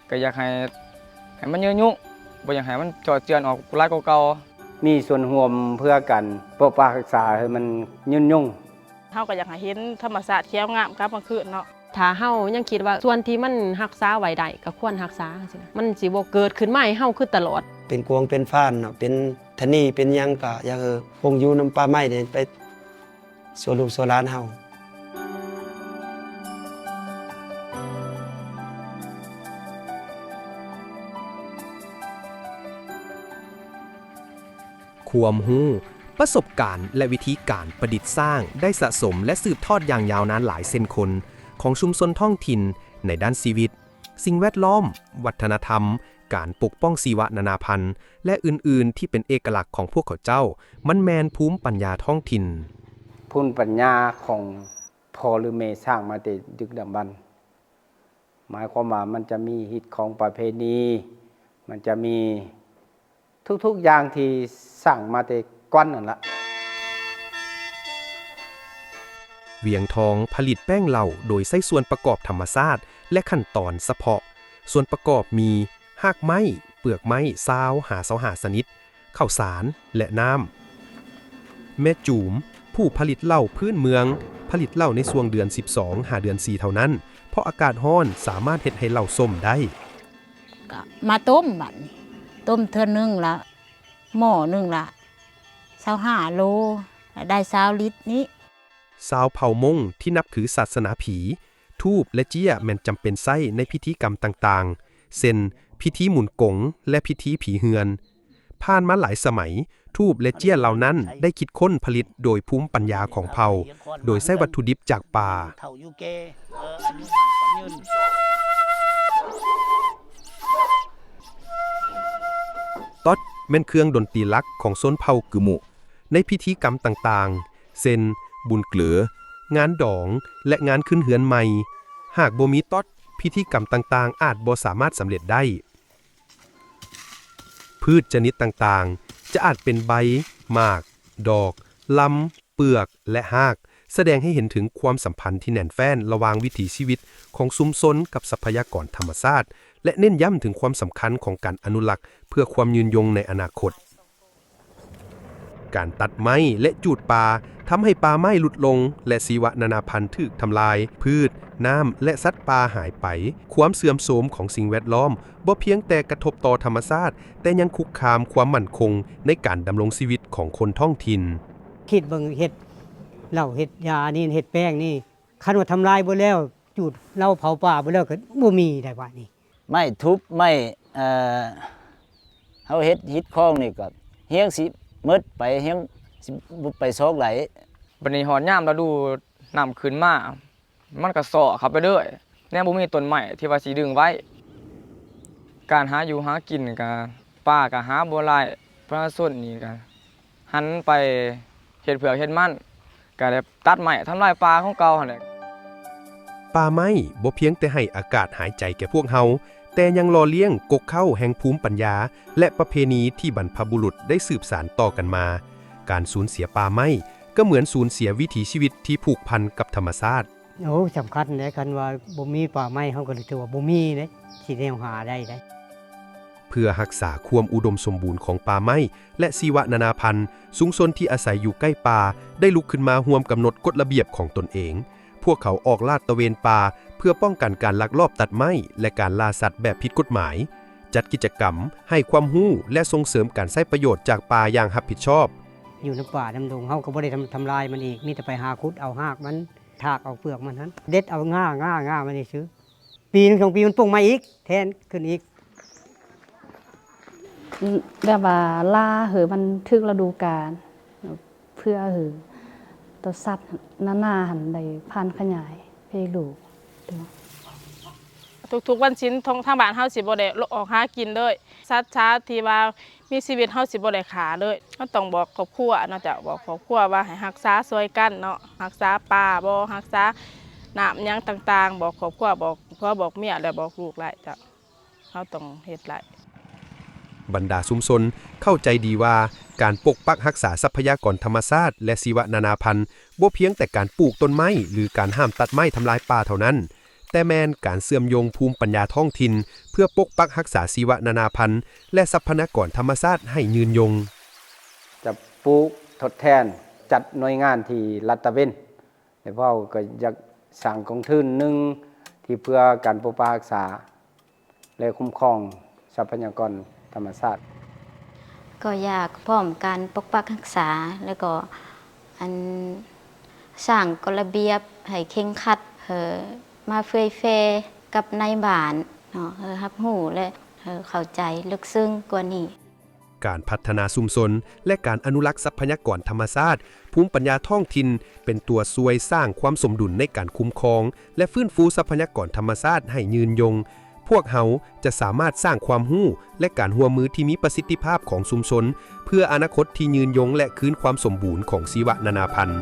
ก็อยากให้มันเยอะยุ่งบ่อยากให้มันจอดเจือนออกหลายกว่าเก่ามีส่วนร่วมเพื่อกันปกปักรักษาให้มันยืนยงเฮาก็อยากให้เห็นธรรมชาติเขียวงามกลางคืนเนาะถ้าเฮายังคิดว่าส่วนที่มันรักษาไว้ได้ก็ควรรักษาจังซี่นะมันสิบ่เกิดขึ้นมาให้เฮาคือตลอดเป็นกวงเป็นฟ้านเนาะเป็นทนีเป็นหยังก็อยากคงอยู่น้ำป่าไม้นี่ไปสู่ลูกสู่หลานเฮาความรู้ประสบการณ์และวิธีการประดิษฐ์สร้างได้สะสมและสืบทอดอย่างยาวนานหลายเส้นคนของชุมชนท้องถิ่นในด้านชีวิตสิ่งแวดล้อมวัฒนธรรมการปกป้องชีวนานาพันธุ์และอื่นๆที่เป็นเอกลักษณ์ของพวกเขาเจ้ามันแมนภูมิปัญญาท้องถิ่นภูมิปัญญาของพ่อหรือแม่สร้างมาแต่ดึกดำบรรพ์หมายความว่ามันจะมีฮิตของประเพณีมันจะมีทุกๆอย่างที่สร้างมาแต่ก้อนนั่นละเวียงทองผลิตแป้งเหล้าโดยใช้ส่วนประกอบธรรมชาติและขั้นตอนเฉพาะส่วนประกอบมีหากไม้เปลือกไม้ซาวหาชนิดข้าวสารและน้ำแม่จูมผู้ผลิตเหล้าพื้นเมืองผลิตเหล้าในช่วงเดือน12หาเดือน4เท่านั้นเพราะอากาศร้อนสามารถเฮ็ดให้เหล้าส้มได้ก็มาต้มบัดนี้ต้มเทื่อนึงละหม้อนึงละ25โลได้20ลิตรนี้ชาวเผ่ามงที่นับถือศาสนาผีทูบและเจี้ยแม่นจำเป็นไส้ในพิธีกรรมต่างๆเช่นพิธีหมุนกงและพิธีผีเฮือนผ่านมาหลายสมัยทูบและเจี้ยเหล่านั้นได้คิดค้นผลิตโดยภูมิปัญญาของเผ่าโดยใช้วัตถุดิบจากป่าต๊อดแม่นเครื่องดนตรีหลักของชนเผ่ากึหมุในพิธีกรรมต่างๆเช่นบุญเกลืองานดองและงานขึ้นเหือนใหม่หากบ่มีต๊อดพิธีกรรมต่างๆอาจบ่สามารถสำเร็จได้พืชชนิดต่างๆจะอาจเป็นใบหมากดอกลำเปลือกและหากแสดงให้เห็นถึงความสัมพันธ์ที่แน่นแฟ้นระหว่างวิถีชีวิตของชุมชนกับทรัพยากรธรรมชาติและเน้นย้ำถึงความสำคัญของการอนุรักษ์เพื่อความยืนยงในอนาคตการตัดไม้และจูดป่าทำให้ป่าไม้ลดลงและชีวนานาพันธุ์ถูกทำลายพืชน้ำและสัตว์ป่าหายไปความเสื่อมโทรมของสิ่งแวดล้อมบ่เพียงแต่กระทบต่อธรรมชาติแต่ยังคุกคามความมั่นคงในการดำรงชีวิตของคนท้องถิ่นคิดเบิ่งเฮ็ดเหล้าเฮ็ดยานี่เฮ็ดแป้งนี่คันว่าทำลายบ่แล้วจูดเหล้าเผาป่าบ่แล้วก็บ่มีได้ว่านี่ไม่ทุบไม่เฮาเฮ็ดฮิตคองนี่ก็เฮียงสิหมดไปเฮียงสิบ่ไปซอกไหลบัดนี้ฮอดยามฤดูน้ำขึ้นมามันก็ซ้อเข้าไปเรื่อยแนวบ่มีต้นไม้ที่ว่าสิดึงไว้การหาอยู่หากินก็ป่าก็หาบ่หลายประชาชนนี่ก็หันไปเฮ็ดเผือกเฮ็ดมันก็ได้ตัดไม้ทำลายป่าของเก่าหั่นแหละป่าไม้บ่เพียงแต่ให้อากาศหายใจแก่พวกเฮาแต่ยังหล่อเลี้ยงกกเข้าแห่งภูมิปัญญาและประเพณีที่บรรพบุรุษได้สืบสานต่อกันมาการสูญเสียป่าไม้ก็เหมือนสูญเสียวิถีชีวิตที่ผูกพันกับธรรมชาติโอ้สำคัญแหละคันว่าบ่มีป่าไม้เฮาก็ถือว่าบ่มีเด้สิแนวหาได้เพื่อรักษาความอุดมสมบูรณ์ของป่าไม้และชีวนานาพันธุ์ชุมชนที่อาศัยอยู่ใกล้ป่าได้ลุกขึ้นมาร่วมกำหนดกฎระเบียบของตนเองพวกเขาออกลาดตระเวนป่าเพื่อป้องกันการลักลอบตัดไม้และการล่าสัตว์แบบผิดกฎหมายจัดกิจกรรมให้ความรู้และส่งเสริมการใช้ประโยชน์จากป่าอย่างรับผิดชอบอยู่ในป่าดำดงเฮาก็บ่ได้ทำลายมันอีกมีแต่ไปหาขุดเอาหากมันถากเอาเปลือกมันนั้นเด็ดเอาง่ามันนี่ซื้อปีนึง2ปีมันปงมาอีกแทนขึ้นอีกแบบว่าล่ามันถึกฤดูกาลเพื่อตัวสัตว์นาหันได้พันขยายเพลูกทุกวันชิ้นทางบ้านเฮาสิบ่ได้ออกหากินเลยสัตว์ช้าที่ว่ามีชีวิตเฮาสิบ่ได้ขาเลยก็ต้องบอกครอบครัวเนาะจ้ะบอกครอบครัวว่าให้รักษาช่วยกันเนาะรักษาป่าบ่รักษาน้ำหยังต่างๆบอกครอบครัวบอกพ่อบอกเมียแล้วบอกลูกหลายจ้ะเฮาต้องเฮ็ดหลายบรรดาชุมชนเข้าใจดีว่าการปกปักรักษาทรัพยากรธรรมชาติและชีวนานาพันธุ์บ่เพียงแต่การปลูกต้นไม้หรือการห้ามตัดไม้ทำลายป่าเท่านั้น แต่แม่นการเสื่อมโยงภูมิปัญญาท้องถิ่นเพื่อปกปักรักษาชีวนานาพันธุ์และทรัพยากรธรรมชาติให้ยืนยงจะปลูกทดแทนจัดหน่วยงานที่รัฐตะเวนแต่พ่อก็อยากสั่งกองทุนหนึ่งที่เพื่อการปกปักรักษาและคุ้มครองทรัพยากรธรรมชาติก็อยากพร้อมการปกปักรักษาแล้วก็อันสร้างกฎระเบียบให้เคร่งครัดมาเฟยเฟกับนายบ้านเนาะรับรู้และเข้าใจลึกซึ้งกว่านี้การพัฒนาชุมชนและการอนุรักษ์ทรัพยากรธรรมชาติภูมิปัญญาท้องถิ่นเป็นตัวช่วยสร้างความสมดุลในการคุ้มครองและฟื้นฟูทรัพยากรธรรมชาติให้ยืนยงพวกเขาจะสามารถสร้างความรู้และการร่วมมือที่มีประสิทธิภาพของชุมชนเพื่ออนาคตที่ยืนยงและคืนความสมบูรณ์ของชีวนานาพันธุ์